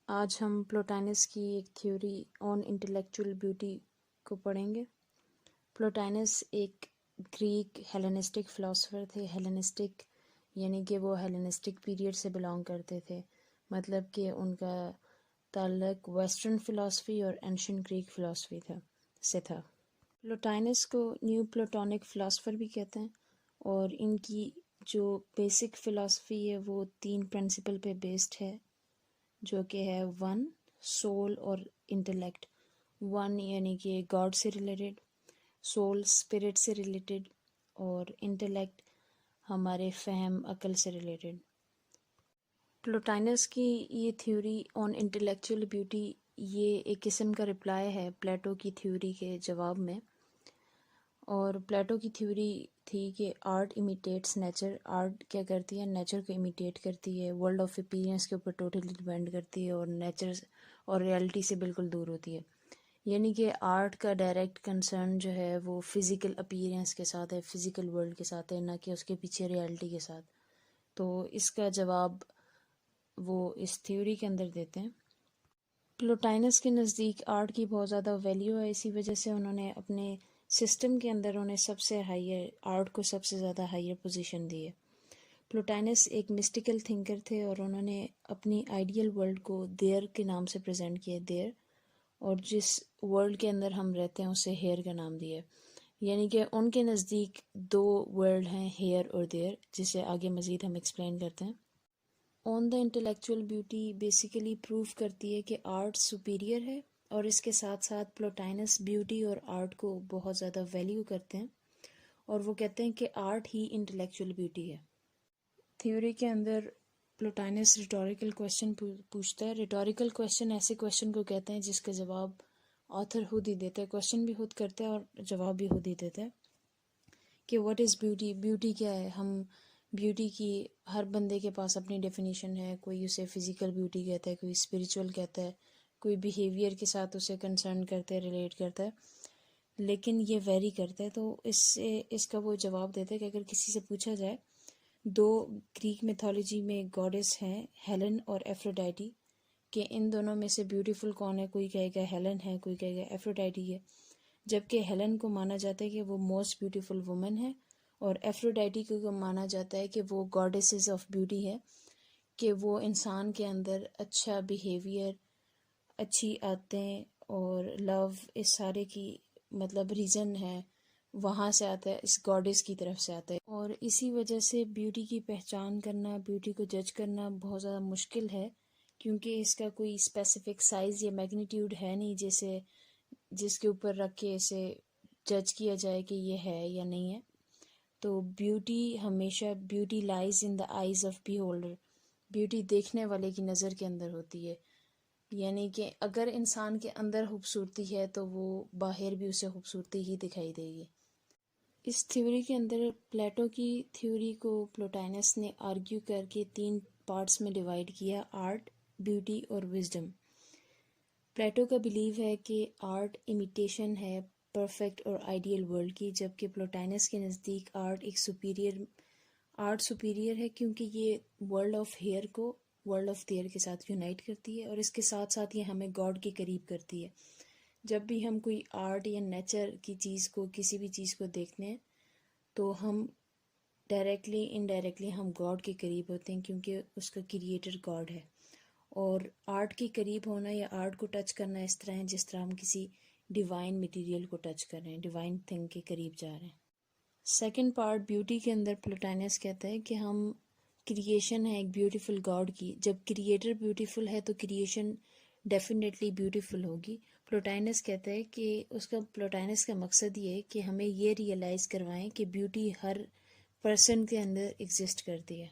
آج ہم پلوٹائنس کی ایک تھیوری آن انٹلیکچوئل بیوٹی کو پڑھیں گے۔ پلوٹائنس ایک گریک ہیلینسٹک فلاسفر تھے۔ ہیلینسٹک یعنی کہ وہ ہیلینسٹک پیریڈ سے بلانگ کرتے تھے، مطلب کہ ان کا تعلق ویسٹرن فلاسفی اور اینشنٹ گریک فلاسفی سے تھا۔ پلوٹائنس کو نیو پلوٹونک فلاسفر بھی کہتے ہیں، اور ان کی جو بیسک فلاسفی ہے وہ 3 پرنسپل پہ بیسڈ ہے، جو کہ ہے 1 سول اور انٹلیکٹ۔ 1 یعنی کہ گاڈ سے ریلیٹڈ، سول اسپرٹ سے ریلیٹڈ، اور انٹلیکٹ ہمارے فہم عقل سے ریلیٹڈ۔ پلوٹائنس کی یہ تھیوری آن انٹلیکچوئل بیوٹی یہ ایک قسم کا رپلائی ہے پلیٹو کی تھیوری کے جواب میں۔ اور پلیٹو کی تھیوری تھی کہ آرٹ امیٹیٹس نیچر۔ آرٹ کیا کرتی ہے؟ نیچر کو امیٹیٹ کرتی ہے، ورلڈ آف اپیرینس کے اوپر ٹوٹلی ڈیپینڈ کرتی ہے، اور نیچر اور ریالٹی سے بالکل دور ہوتی ہے۔ یعنی کہ آرٹ کا ڈائریکٹ کنسرن جو ہے وہ فزیکل اپیرینس کے ساتھ ہے، فزیکل ورلڈ کے ساتھ ہے، نہ کہ اس کے پیچھے ریالٹی کے ساتھ۔ تو اس کا جواب وہ اس تھیوری کے اندر دیتے ہیں۔ پلوٹائنس کے نزدیک آرٹ کی بہت زیادہ ویلیو ہے، اسی وجہ سے انہوں نے اپنے سسٹم کے اندر انہیں سب سے ہائر آرٹ کو سب سے زیادہ ہائر پوزیشن دی ہے۔ پلوٹائنس ایک مسٹیکل تھنکر تھے، اور انہوں نے اپنی آئیڈیل ورلڈ کو دیر کے نام سے پریزنٹ کیا، دیر، اور جس ورلڈ کے اندر ہم رہتے ہیں اسے ہیئر کا نام دیا ہے۔ یعنی کہ ان کے نزدیک 2 ورلڈ ہیں، ہیئر اور دیر، جسے آگے مزید ہم ایکسپلین کرتے ہیں۔ آن the intellectual beauty basically proof کرتی ہے کہ آرٹ سپیریئر ہے، اور اس کے ساتھ ساتھ پلوٹائنس بیوٹی اور آرٹ کو بہت زیادہ ویلیو کرتے ہیں، اور وہ کہتے ہیں کہ آرٹ ہی انٹلیکچوئل بیوٹی ہے۔ تھیوری کے اندر پلوٹائنس ریٹوریکل کویسچن پوچھتا ہے۔ ریٹوریکل کویسچن ایسے کویسچن کو کہتے ہیں جس کا جواب آتھر خود ہی دیتا ہے، کویسچن بھی خود کرتا ہے اور جواب بھی خود ہی دیتا ہے کہ واٹ از بیوٹی، بیوٹی کیا ہے۔ ہم بیوٹی کی ہر بندے کے پاس اپنی ڈیفینیشن ہے، کوئی اسے فزیکل بیوٹی کہتا ہے، کوئی اسپریچول کہتا ہے، کوئی بیہیویئر کے ساتھ اسے کنسرن کرتا ہے، ریلیٹ کرتا ہے، لیکن یہ ویری کرتا ہے۔ تو اس کا وہ جواب دیتا ہے کہ اگر کسی سے پوچھا جائے 2 گریک میتھولوجی میں گاڈس ہیں، ہیلن اور ایفروڈائٹی، کہ ان دونوں میں سے بیوٹیفل کون ہے، کوئی کہے گا ہیلن ہے، کوئی کہے گا ایفروڈائٹی ہے، جبکہ ہیلن کو مانا جاتا ہے کہ وہ موسٹ بیوٹیفل وومن ہے، اور ایفروڈائٹی کو مانا جاتا ہے کہ وہ گاڈیسز آف بیوٹی ہے، کہ وہ انسان کے اندر اچھا بیہیویئر، اچھی عادتیں اور لو، اس سارے کی مطلب ریزن ہے، وہاں سے آتا ہے، اس گاڈس کی طرف سے آتا ہے۔ اور اسی وجہ سے بیوٹی کی پہچان کرنا، بیوٹی کو جج کرنا بہت زیادہ مشکل ہے، کیونکہ اس کا کوئی اسپیسیفک سائز یا میگنیٹیوڈ ہے نہیں جس کے اوپر رکھ کے اسے جج کیا جائے کہ یہ ہے یا نہیں ہے۔ تو بیوٹی ہمیشہ، beauty lies in the eyes of beholder, beauty دیکھنے والے کی نظر کے اندر ہوتی ہے۔ یعنی کہ اگر انسان کے اندر خوبصورتی ہے تو وہ باہر بھی اسے خوبصورتی ہی دکھائی دے گی۔ اس تھیوری کے اندر پلیٹو کی تھیوری کو پلوٹائنس نے آرگیو کر کے 3 پارٹس میں ڈیوائیڈ کیا، آرٹ، بیوٹی اور وزڈم۔ پلیٹو کا بیلیو ہے کہ آرٹ امیٹیشن ہے پرفیکٹ اور آئیڈیل ورلڈ کی، جبکہ پلوٹائنس کے نزدیک آرٹ سپیریئر ہے، کیونکہ یہ ورلڈ آف ہیئر کو ورلڈ آف دیئر کے ساتھ یونائٹ کرتی ہے، اور اس کے ساتھ ساتھ یہ ہمیں گاڈ کے قریب کرتی ہے۔ جب بھی ہم کوئی آرٹ یا نیچر کی چیز کو، کسی بھی چیز کو دیکھتے ہیں تو ہم ڈائریکٹلی انڈائریکٹلی ہم گاڈ کے قریب ہوتے ہیں، کیونکہ اس کا کریٹر گاڈ ہے۔ اور آرٹ کے قریب ہونا یا آرٹ کو ٹچ کرنا اس طرح ہے جس طرح ہم کسی ڈیوائن مٹیریل کو ٹچ کر رہے ہیں، ڈیوائن تھنگ کے قریب جا رہے ہیں۔ سیکنڈ پارٹ بیوٹی کے اندر پلوٹائنس کہتا ہے کہ ہم کریشن ہے ایک بیوٹیفل گاڈ کی، جب کریٹر بیوٹیفل ہے تو کریشن ڈیفینیٹلی بیوٹیفل ہوگی۔ پلوٹائنس کہتا ہے کہ پلوٹائنس کا مقصد یہ ہے کہ ہمیں یہ ریئلائز کروائیں کہ بیوٹی ہر پرسن کے اندر ایگزسٹ کرتی ہے،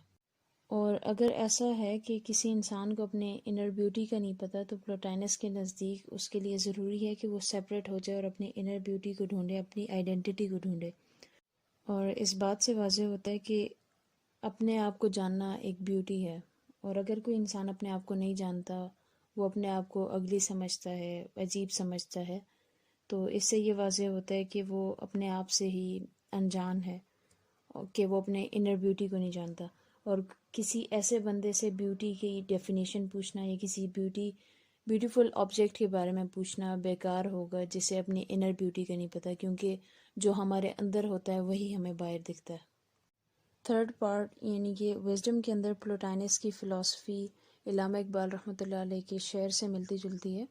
اور اگر ایسا ہے کہ کسی انسان کو اپنے انر بیوٹی کا نہیں پتہ تو پلوٹائنس کے نزدیک اس کے لیے ضروری ہے کہ وہ سیپریٹ ہو جائے اور اپنی انر بیوٹی کو ڈھونڈے، اپنی آئیڈینٹی کو ڈھونڈے۔ اور اس بات سے واضح ہوتا ہے کہ اپنے آپ کو جاننا ایک بیوٹی ہے، اور اگر کوئی انسان اپنے آپ کو نہیں جانتا، وہ اپنے آپ کو اگلی سمجھتا ہے، عجیب سمجھتا ہے، تو اس سے یہ واضح ہوتا ہے کہ وہ اپنے آپ سے ہی انجان ہے، کہ وہ اپنے انر بیوٹی کو نہیں جانتا۔ اور کسی ایسے بندے سے بیوٹی کی ڈیفینیشن پوچھنا یا کسی بیوٹیفل آبجیکٹ کے بارے میں پوچھنا بیکار ہوگا جسے اپنی انر بیوٹی کا نہیں پتہ، کیونکہ جو ہمارے اندر ہوتا ہے وہی ہمیں باہر دکھتا ہے۔ تھرڈ پارٹ یعنی کہ وزڈم کے اندر پلوٹائنس کی فلسفی علامہ اقبال رحمۃ اللہ علیہ کے شعر سے ملتی جلتی ہے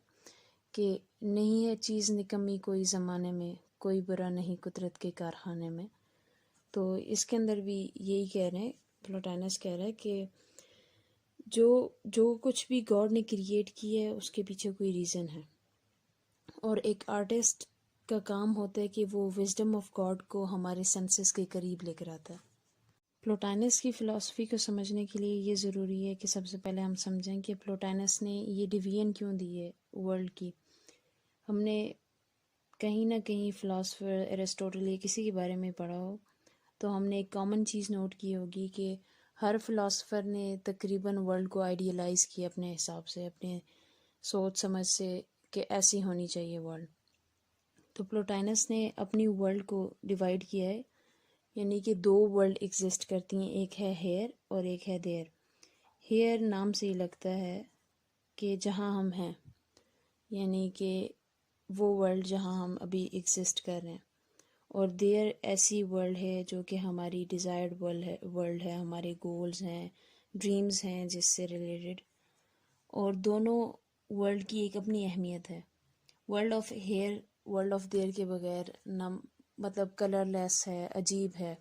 کہ نہیں ہے چیز نکمی کوئی زمانے میں، کوئی برا نہیں قدرت کے کارخانے میں۔ تو اس کے اندر بھی یہی کہہ رہے ہیں، پلوٹائنس کہہ رہا ہے کہ جو کچھ بھی گاڈ نے کریٹ کی ہے اس کے پیچھے کوئی ریزن ہے، اور ایک آرٹسٹ کا کام ہوتا ہے کہ وہ وزڈم آف گاڈ کو ہمارے سینسز کے قریب لے کر آتا ہے۔ پلوٹائنس کی فلسفی کو سمجھنے کے لیے یہ ضروری ہے کہ سب سے پہلے ہم سمجھیں کہ پلوٹائنس نے یہ ڈویژن کیوں دی ہے ورلڈ کی۔ ہم نے کہیں نہ کہیں فلاسفر ایرسٹوٹل یا کسی کے بارے میں پڑھا ہو تو ہم نے ایک کامن چیز نوٹ کی ہوگی کہ ہر فلاسفر نے تقریباً ورلڈ کو آئیڈیلائز کیا اپنے حساب سے، اپنے سوچ سمجھ سے کہ ایسی ہونی چاہیے ورلڈ۔ تو پلوٹائنس نے اپنی ورلڈ کو ڈیوائیڈ کیا ہے، یعنی کہ دو ورلڈ ایگزسٹ کرتی ہیں، ایک ہے ہیئر اور ایک ہے دیر۔ ہیئر نام سے ہی لگتا ہے کہ جہاں ہم ہیں، یعنی کہ وہ ورلڈ جہاں ہم ابھی ایگزسٹ کر رہے ہیں، اور دیر ایسی ورلڈ ہے جو کہ ہماری ڈیزائرڈ ورلڈ ہے، ہمارے گولز ہیں، ڈریمز ہیں جس سے ریلیٹڈ، اور دونوں ورلڈ کی ایک اپنی اہمیت ہے۔ World of here world of there کے بغیر مطلب کلر لیس ہے، عجیب ہے۔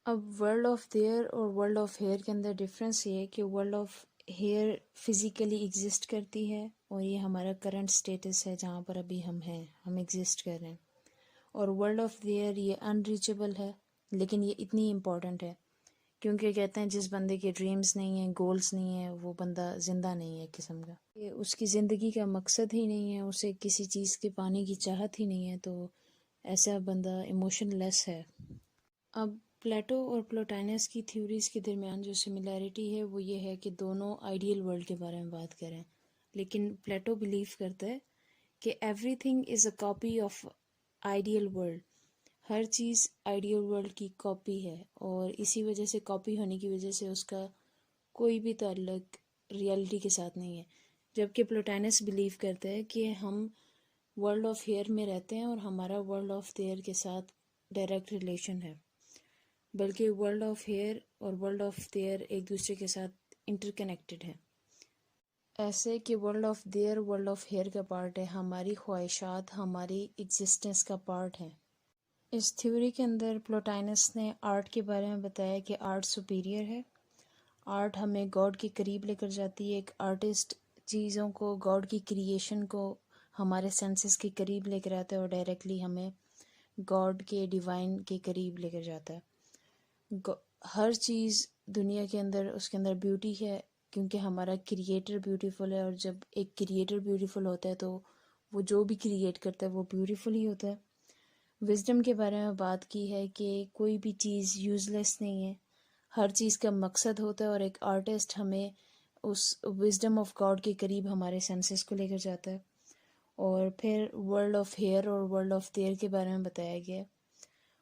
اب ورلڈ آف دیئر اور ورلڈ آف ہیئر کے اندر ڈفرینس یہ ہے کہ world of here physically exist کرتی ہے، اور یہ ہمارا کرنٹ سٹیٹس ہے جہاں پر ابھی ہم ہیں، ہم ایگزسٹ کر رہے ہیں، اور ورلڈ آف دیئر یہ انریچیبل ہے، لیکن یہ اتنی امپورٹنٹ ہے کیونکہ کہتے ہیں جس بندے کے ڈریمز نہیں ہیں، گولز نہیں ہیں، وہ بندہ زندہ نہیں ہے ایک قسم کا، کہ اس کی زندگی کا مقصد ہی نہیں ہے، اسے کسی چیز کے پانے کی چاہت ہی نہیں ہے، تو ایسا بندہ ایموشن لیس ہے۔ اب پلیٹو اور پلوٹائنس کی تھیوریز کے درمیان جو سملیرٹی ہے وہ یہ ہے کہ دونوں آئیڈیل ورلڈ کے بارے میں بات کریں، لیکن پلیٹو بلیو کرتا ہے کہ everything is a copy of ideal world, ہر چیز آئیڈیل ورلڈ کی کاپی ہے، اور اسی وجہ سے کاپی ہونے کی وجہ سے اس کا کوئی بھی تعلق ریالٹی کے ساتھ نہیں ہے، جبکہ پلوٹائنس بلیو کرتا ہے کہ ہم ورلڈ آف ہیئر میں رہتے ہیں اور ہمارا ورلڈ آف دیئر کے ساتھ ڈائریکٹ ریلیشن ہے، بلکہ ورلڈ آف ہیئر اور ورلڈ آف دیئر ایک دوسرے کے ساتھ انٹر کنیکٹڈ ہے، ایسے کہ world of there world of here کا پارٹ ہے، ہماری خواہشات ہماری ایگزسٹنس کا پارٹ ہے۔ اس تھیوری کے اندر پلوٹائنس نے آرٹ کے بارے میں بتایا کہ آرٹ سپیریئر ہے، آرٹ ہمیں گاڈ کے قریب لے کر جاتی ہے، ایک آرٹسٹ چیزوں کو، گاڈ کی کریشن کو ہمارے سینسز کے قریب لے کر آتا ہے اور ڈائریکٹلی ہمیں گاڈ کے ڈیوائن کے قریب لے کر جاتا ہے۔ ہر چیز دنیا کے اندر، اس کے اندر بیوٹی ہے کیونکہ ہمارا کریٹر بیوٹیفل ہے، اور جب ایک کریٹر بیوٹیفل ہوتا ہے تو وہ جو بھی کریٹ کرتا ہے وہ بیوٹیفل ہی ہوتا ہے۔ وزڈم کے بارے میں بات کی ہے کہ کوئی بھی چیز یوز لیس نہیں ہے، ہر چیز کا مقصد ہوتا ہے، اور ایک آرٹسٹ ہمیں اس وزڈم آف گاڈ کے قریب ہمارے سینسز کو لے کر جاتا ہے۔ اور پھر ورلڈ آف ہیئر اور ورلڈ آف دیئر کے بارے میں بتایا گیا ہے،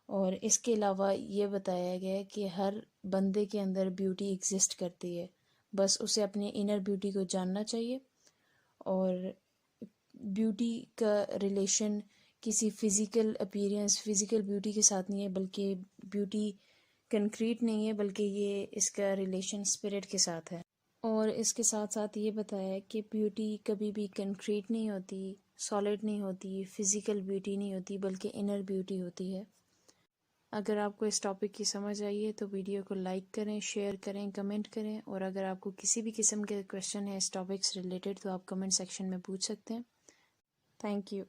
اور اس کے علاوہ یہ بتایا گیا ہے کہ ہر بندے کے اندر بیوٹی ایگزسٹ کرتی ہے، بس اسے اپنے انر بیوٹی کو جاننا چاہیے، اور بیوٹی کا ریلیشن کسی فزیکل اپیرنس، فزیکل بیوٹی کے ساتھ نہیں ہے، بلکہ بیوٹی کنکریٹ نہیں ہے، بلکہ یہ اس کا ریلیشن اسپرٹ کے ساتھ ہے۔ اور اس کے ساتھ ساتھ یہ بتایا کہ بیوٹی کبھی بھی کنکریٹ نہیں ہوتی، سالڈ نہیں ہوتی، فزیکل بیوٹی نہیں ہوتی، بلکہ انر بیوٹی ہوتی ہے۔ اگر آپ کو اس ٹاپک کی سمجھ آئی ہے تو ویڈیو کو لائک کریں، شیئر کریں، کمنٹ کریں، اور اگر آپ کو کسی بھی قسم کے کویشچن ہے اس ٹاپک سے ریلیٹڈ تو آپ کمنٹ سیکشن میں پوچھ سکتے ہیں۔ Thank you.